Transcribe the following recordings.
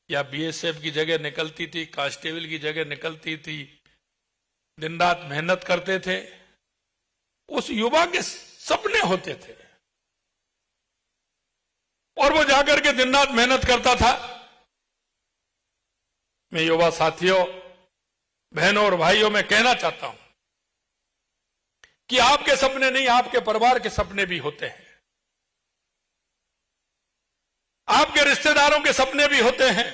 या बीएसएफ की जगह निकलती थी, कांस्टेबल की जगह निकलती थी, दिन रात मेहनत करते थे, उस युवा के सपने होते थे और वो जाकर के दिन रात मेहनत करता था। मैं युवा साथियों, बहनों और भाइयों में कहना चाहता हूं कि आपके सपने नहीं, आपके परिवार के सपने भी होते हैं, आपके रिश्तेदारों के सपने भी होते हैं।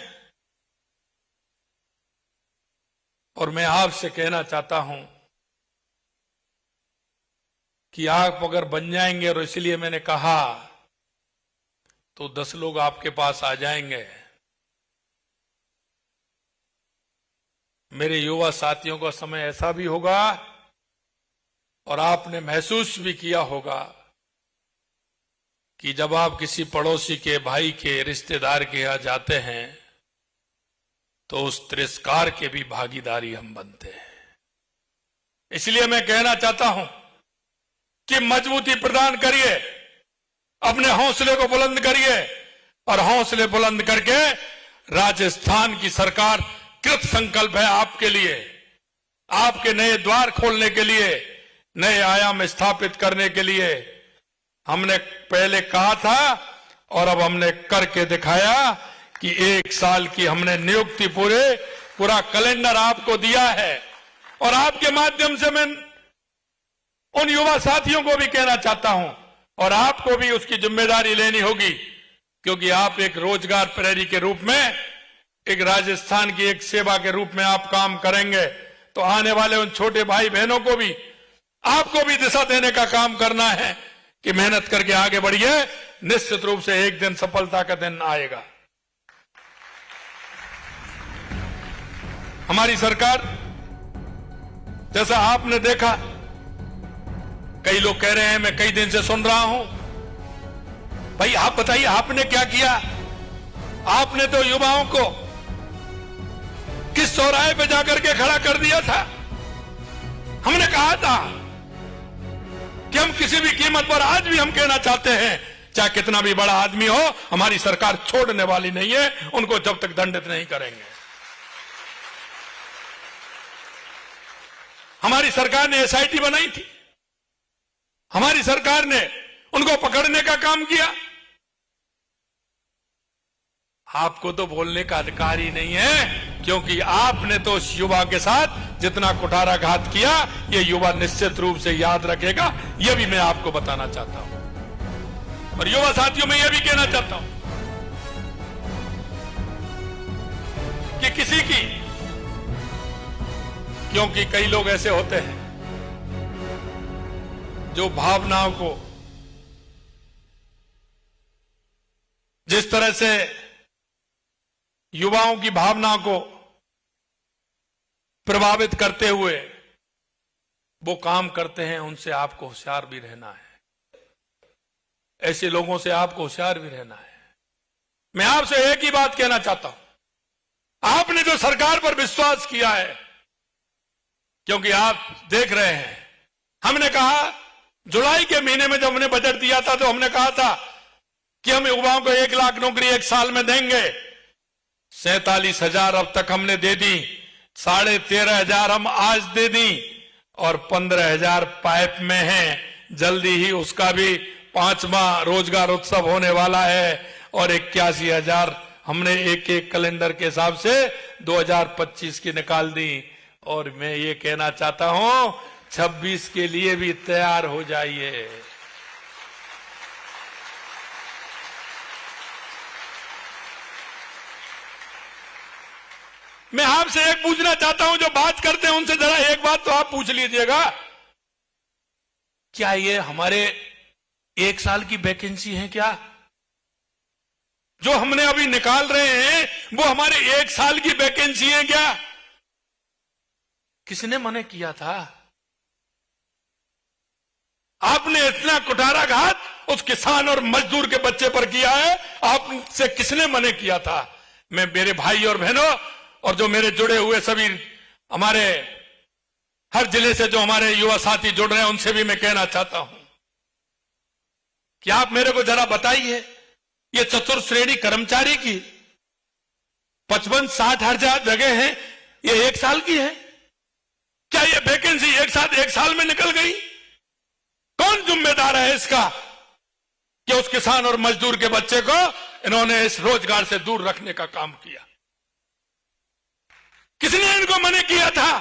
और मैं आपसे कहना चाहता हूं कि आप अगर बन जाएंगे, और इसलिए मैंने कहा, तो 10 लोग आपके पास आ जाएंगे। मेरे युवा साथियों का समय ऐसा भी होगा और आपने महसूस भी किया होगा कि जब आप किसी पड़ोसी के, भाई के, रिश्तेदार के यहां जाते हैं तो उस तिरस्कार के भी भागीदारी हम बनते हैं। इसलिए मैं कहना चाहता हूं कि मजबूती प्रदान करिए, अपने हौसले को बुलंद करिए और हौसले बुलंद करके राजस्थान की सरकार कृत संकल्प है आपके लिए, आपके नए द्वार खोलने के लिए, नए आयाम स्थापित करने के लिए। हमने पहले कहा था और अब हमने करके दिखाया कि 1 साल की हमने नियुक्ति पूरा कैलेंडर आपको दिया है। और आपके माध्यम से मैं उन युवा साथियों को भी कहना चाहता हूं, और आपको भी उसकी जिम्मेदारी लेनी होगी, क्योंकि आप एक रोजगार प्रहरी के रूप में, एक राजस्थान की एक सेवा के रूप में आप काम करेंगे, तो आने वाले उन छोटे भाई बहनों को भी, आपको भी दिशा देने का काम करना है कि मेहनत करके आगे बढ़िए। निश्चित रूप से एक दिन सफलता का दिन आएगा। हमारी सरकार, जैसा आपने देखा, कई लोग कह रहे हैं, मैं कई दिन से सुन रहा हूं, भाई आप बताइए आपने क्या किया? आपने तो युवाओं को किस चौराहे पे जाकर के खड़ा कर दिया था। हमने कहा था कि हम किसी भी कीमत पर, आज भी हम कहना चाहते हैं, चाहे कितना भी बड़ा आदमी हो, हमारी सरकार छोड़ने वाली नहीं है, उनको जब तक दंडित नहीं करेंगे। हमारी सरकार ने एसआईटी बनाई थी, हमारी सरकार ने उनको पकड़ने का काम किया। आपको तो बोलने का अधिकार ही नहीं है, क्योंकि आपने तो उस युवा के साथ जितना कुठाराघात किया, ये युवा निश्चित रूप से याद रखेगा। यह भी मैं आपको बताना चाहता हूं। और युवा साथियों में यह भी कहना चाहता हूं कि किसी की, क्योंकि कई लोग ऐसे होते हैं जो भावनाओं को, जिस तरह से युवाओं की भावनाओं को प्रभावित करते हुए वो काम करते हैं, उनसे आपको होशियार भी रहना है। ऐसे लोगों से आपको होशियार भी रहना है। मैं आपसे एक ही बात कहना चाहता हूं, आपने जो सरकार पर विश्वास किया है, क्योंकि आप देख रहे हैं, हमने कहा जुलाई के महीने में जब हमने बजट दिया था तो हमने कहा था कि हम युवाओं को 1 लाख नौकरी 1 साल में देंगे। 47,000 अब तक हमने दे दी, 13,500 हम आज दे दी और 15,000 पाइप में है। जल्दी ही उसका भी 5वां रोजगार उत्सव होने वाला है और 81,000 हमने एक कैलेंडर के हिसाब से 2025 की निकाल दी। और मैं ये कहना चाहता हूं, 26 के लिए भी तैयार हो जाइए। मैं आपसे एक पूछना चाहता हूं, जो बात करते हैं उनसे जरा एक बात तो आप पूछ लीजिएगा, क्या ये हमारे 1 साल की वैकेंसी है क्या? जो हमने अभी निकाल रहे हैं वो हमारे 1 साल की वैकेंसी है क्या? किसने मना किया था? आपने इतना कुठाराघात उस किसान और मजदूर के बच्चे पर किया है, आपसे किसने मना किया था? मैं मेरे भाई और बहनों और जो मेरे जुड़े हुए सभी हमारे हर जिले से जो हमारे युवा साथी जुड़ रहे हैं, उनसे भी मैं कहना चाहता हूं कि आप मेरे को जरा बताइए, ये चतुर्थ श्रेणी कर्मचारी की 55-60 हजार जगह हैं, ये 1 साल की है। क्या ये वैकेंसी एक साल में निकल गई? कौन जिम्मेदार है इसका कि उस किसान और मजदूर के बच्चे को इन्होंने इस रोजगार से दूर रखने का काम किया? किसने इनको मना किया था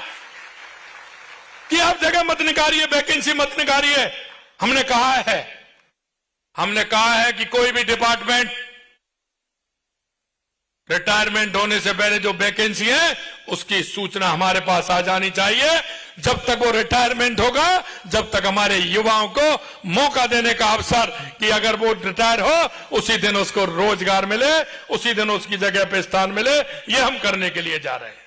कि आप जगह मत निकालिए, वैकेंसी मत निकालिए? हमने कहा है कि कोई भी डिपार्टमेंट रिटायरमेंट होने से पहले जो वैकेंसी है उसकी सूचना हमारे पास आ जानी चाहिए। जब तक वो रिटायरमेंट होगा, जब तक हमारे युवाओं को मौका देने का अवसर कि अगर वो रिटायर हो उसी दिन उसको रोजगार मिले, उसी दिन उसकी जगह पे स्थान मिले, ये हम करने के लिए जा रहे हैं।